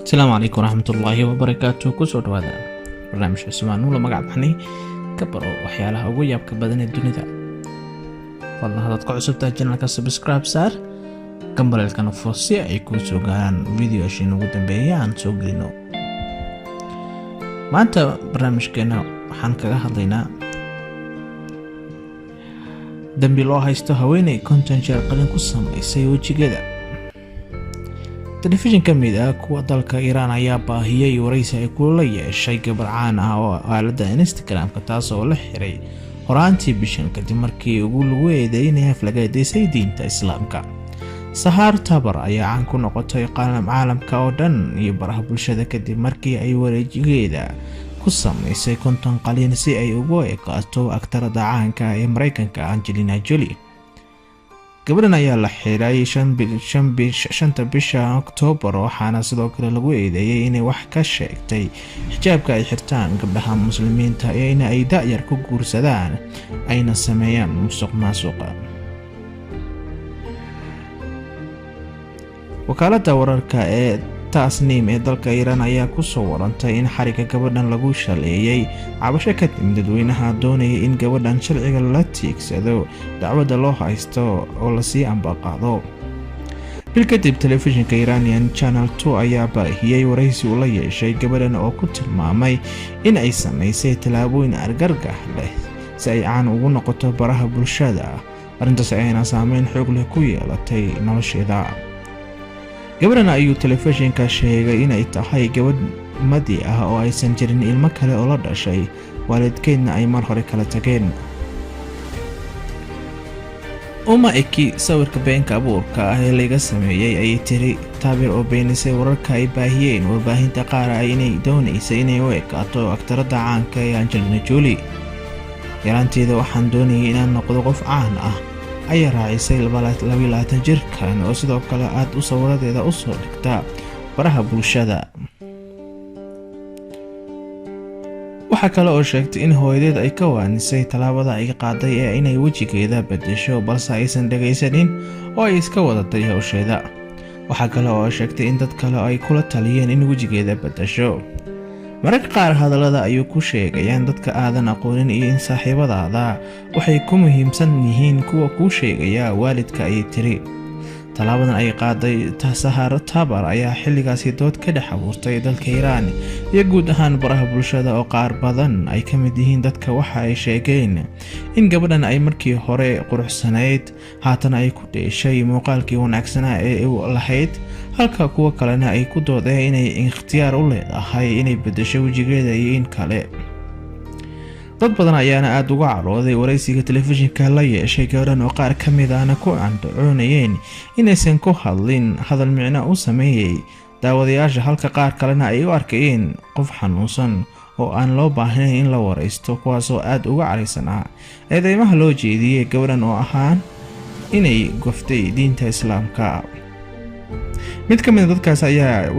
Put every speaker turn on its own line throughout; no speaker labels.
السلام عليكم ورحمة الله وبركاته. كسو دوادا برنامج عثمان ولا مقعد حني كبروا وحيالها وياب كبدن الدنيا. والله هذا تقع سبتها جنالك سبسكرايب سار كمبر الكانو فوسي ايكو سوغان فيديو اشينو قدن بيان سوغلينو. ما انت برنامج كينا حانك هضينا دنبي لو هايستو هويني كونتن جير قلن كسام ايساي وجي كذا. تلفزيون كميدا kuwa dalka Iran ayaa baahiyay waraysi ay kula yeeshay gabar caan ah oo aalada Instagram-ka taas oo la xiray horaantii bishan kadib markii uu lagu eedeynay aflagaadeysay diinta Islaamka. Sahar Tabar ayaa caan ku noqotay caalamka oo dhan iyo baraha bulshada kadib markii ay wareejigeeda ku samaysay konton qalin si ay ugu eegaato aktarada caanka ee Mareykanka Angelina Jolie. gabadhan ayaa la xiray 5 bisha Oktoobar waxaana sidoo kale lagu eedeeyay inay wax ka sheegtay xijaabka ay xirtaan gabdhaha muslimiinta ee in ay da'yar ku guursadaan ayna sameeyaan musuqmaasuq. wakaaladda wararka ee Tasnim ee dalka Iran ayaa ku soo warantay in xariga gabadhan lagu shaleeyay cabasho ka timid dadweynaha doonaya in gabadhan sharciga la tiigsado dacwada loo haysto oo la sii ambaqaado. bil kadib telefishinka Iranian Channel 2 ayaa baahiyay waraysi uu la yeeshay gabadhan oo ku tilmaamay in ay sameysay talaabooyin argagax leh si ay caan ugu noqoto baraha bulshada. arrintaas ayna saameyn xoog leh ku yeelatay nolosheeda. gabadhan ayuu telefishinka sheegay in ay tahay gabadh madi ah oo aysan jirin ilmo kale oo la dhashay waalidkeedna ay mar hore kala tageen. uma eki sawirka beenka abuurka ah ee laga sameeyay ay tiri taabir oo beenisay wararka ay baahiyeen warbaahinta qaar ay inay doonaysay inay u ekaato aktarada caanka ee Angelina Jolie. yaraanteeda waxaan doonayay inaan noqdo qof caan ah ayaa raacisay 22 jirkan oo sidoo kale aad u sawiradeeda u soo dhigta baraha bulshada. waxa kale oo sheegtay in hooyadeed ay ka waanisay talaabada ay qaaday ee inay wajigeeda bedesho balse aysan dhageysanin oo ay iska wadatay hawsheeda. waxa kale oo sheegtay in dad kale ay kula taliyeen in wajigeeda bedesho. mararka qaar hadallada ayuu ku sheegayaan dadka aadan aqoonin iyo in saaxiibadaada waxay ku muhiimsan yihiin kuwa ku sheegaya waalidka ay tiri. talaabadan ay qaaday Sahar Tabar ayaa xilligaasi dood ka dhex abuurtay dalka Iran iyo guud ahaan baraha bulshada oo qaar badan ay ka mid yihiin dadka waxa ay sheegeen in gabadhan ay markii hore quruxsanayd haatan ay ku dheeshay muuqaalkii wanaagsanaa ee uu lahayd halka kuwa kalena ay ku doodeen inay ikhtiyaar u leedahay inay bedesho wajigeeda iyo in kale. dad badan ayaana aad uga carooday waraysiga telefishinka la yeeshay gabadhan oo qaar ka mid ahna ku andacoonayeen inaysan ku hadlin hadal micno u sameeyay daawadayaasha halka qaar kalena ay u arkayeen qof xanuunsan oo aan loo baahnayn in la waraysto kuwaasoo aad uga caraysanaa eedeymaha loo jeediyay gabadhan oo ahaan inay goftay diinta Islaamka. mid ka mid ah dadkaas ayaa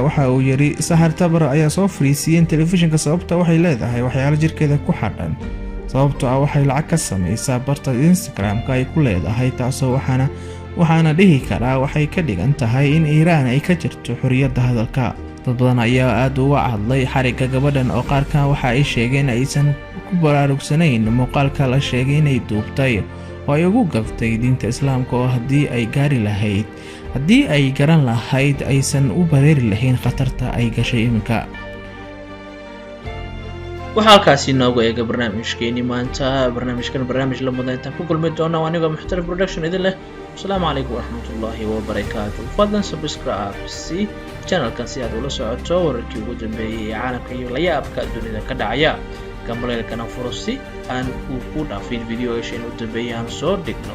waxa uu yiri Sahar Tabar ayaa soo fariisiyeen telefishinka sababta waxay leedahay waxyaalo jirkeeda ku xadhan sababtoo ah waxay lacag ka samaysaa barta Instagram-ka ay ku leedahay taasoo waxaana dhihi karaa waxay ka dhigan tahay in Iran ay ka jirto xorriyadda hadalka. dad badan ayaa aad uga hadlay xariga gabadhan oo qaarkan waxa ay sheegeen aysan ku baraarugsanayn muuqaalka la sheegay inay duubtay oo ay ugu gaftay diinta Islaamka oo haddii ay garan lahayd aysan u bareeri lahayn khatarta ay gashay iminka. waxa halkaasi noogu eega barnaamijkeeni maanta. barnaamij la mudan intaan ku kulmi doona aniga Muxtarif Production idin leh. Assalaamu calaykum waraxmatullaahi wabarakaatuh. fadlan subscribe si channelkan si aad ula socoto wararkii ugu dambeeyay ee caalamka iyo la yaabka dunida ka dhacaya. كمبريل كان فرصي أن أكون في الفيديو عشان أتبين صور ديكنا